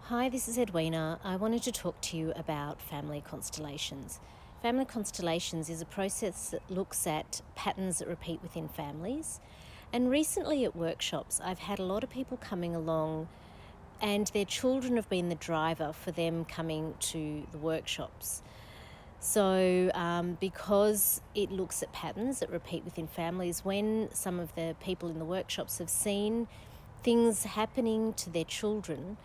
Hi, this is Edwina. I wanted to talk to you about family constellations. Family constellations is a process that looks at patterns that repeat within families. And recently at workshops, I've had a lot of people coming along, and their children have been the driver for them coming to the workshops. So, because it looks at patterns that repeat within families, when some of the people in the workshops have seen things happening to their children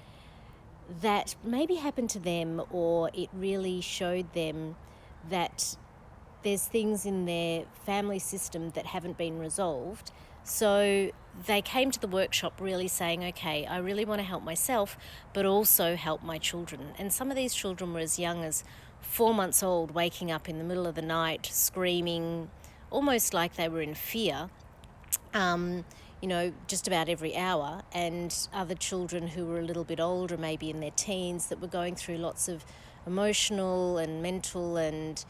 that maybe happened to them, or it really showed them that there's things in their family system that haven't been resolved. So they came to the workshop really saying, okay, I really want to help myself, but also help my children. And some of these children were as young as 4 months old, waking up in the middle of the night, screaming, almost like they were in fear, just about every hour, and other children who were a little bit older, maybe in their teens, that were going through lots of emotional and mental and,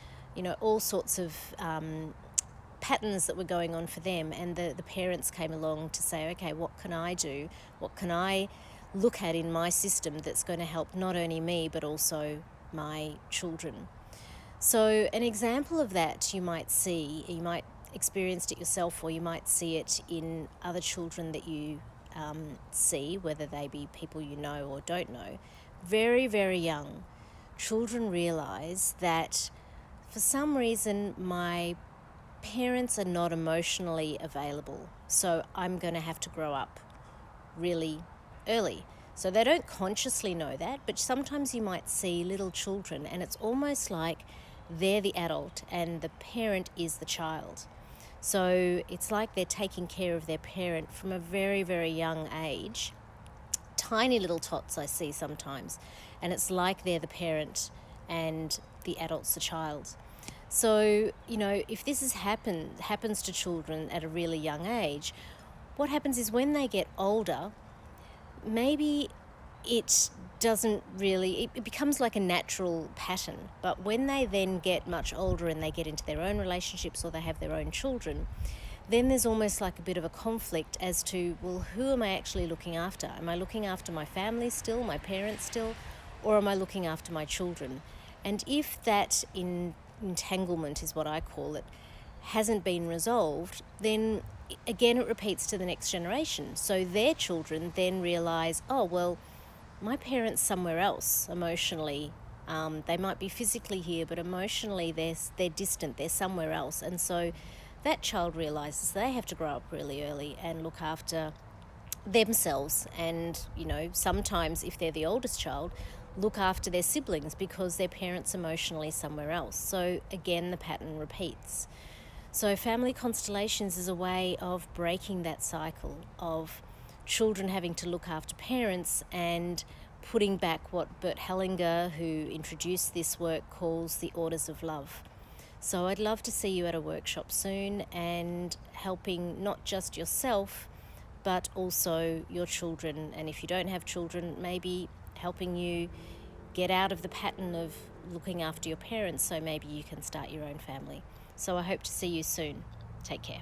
all sorts of patterns that were going on for them. And the parents came along to say, okay, what can I do? What can I look at in my system that's going to help not only me, but also my children? So an example of that you might experienced it yourself, or you might see it in other children that you see, whether they be people you know or don't know. Very, very young children realize that for some reason my parents are not emotionally available, so I'm going to have to grow up really early. So they don't consciously know that, but sometimes you might see little children and it's almost like they're the adult and the parent is the child. So it's like they're taking care of their parent from a very, very young age. Tiny little tots I see sometimes, and it's like they're the parent and the adult's the child. So, if this happens to children at a really young age, what happens is when they get older, maybe it becomes like a natural pattern. But when they then get much older and they get into their own relationships or they have their own children, then there's almost like a bit of a conflict as to, well, who am I actually looking after? Am I looking after my family still, my parents still, or am I looking after my children? And if that entanglement is what I call it, hasn't been resolved, then again it repeats to the next generation. So their children then realize, oh, well, my parents somewhere else emotionally. They might be physically here, but emotionally they're distant, they're somewhere else. And so that child realizes they have to grow up really early and look after themselves, and sometimes if they're the oldest child, look after their siblings because their parents emotionally somewhere else. So again, the pattern repeats. So family constellations is a way of breaking that cycle of children having to look after parents and putting back what Bert Hellinger, who introduced this work, calls the orders of love. So I'd love to see you at a workshop soon and helping not just yourself, but also your children. And if you don't have children, maybe helping you get out of the pattern of looking after your parents, so maybe you can start your own family. So I hope to see you soon. Take care.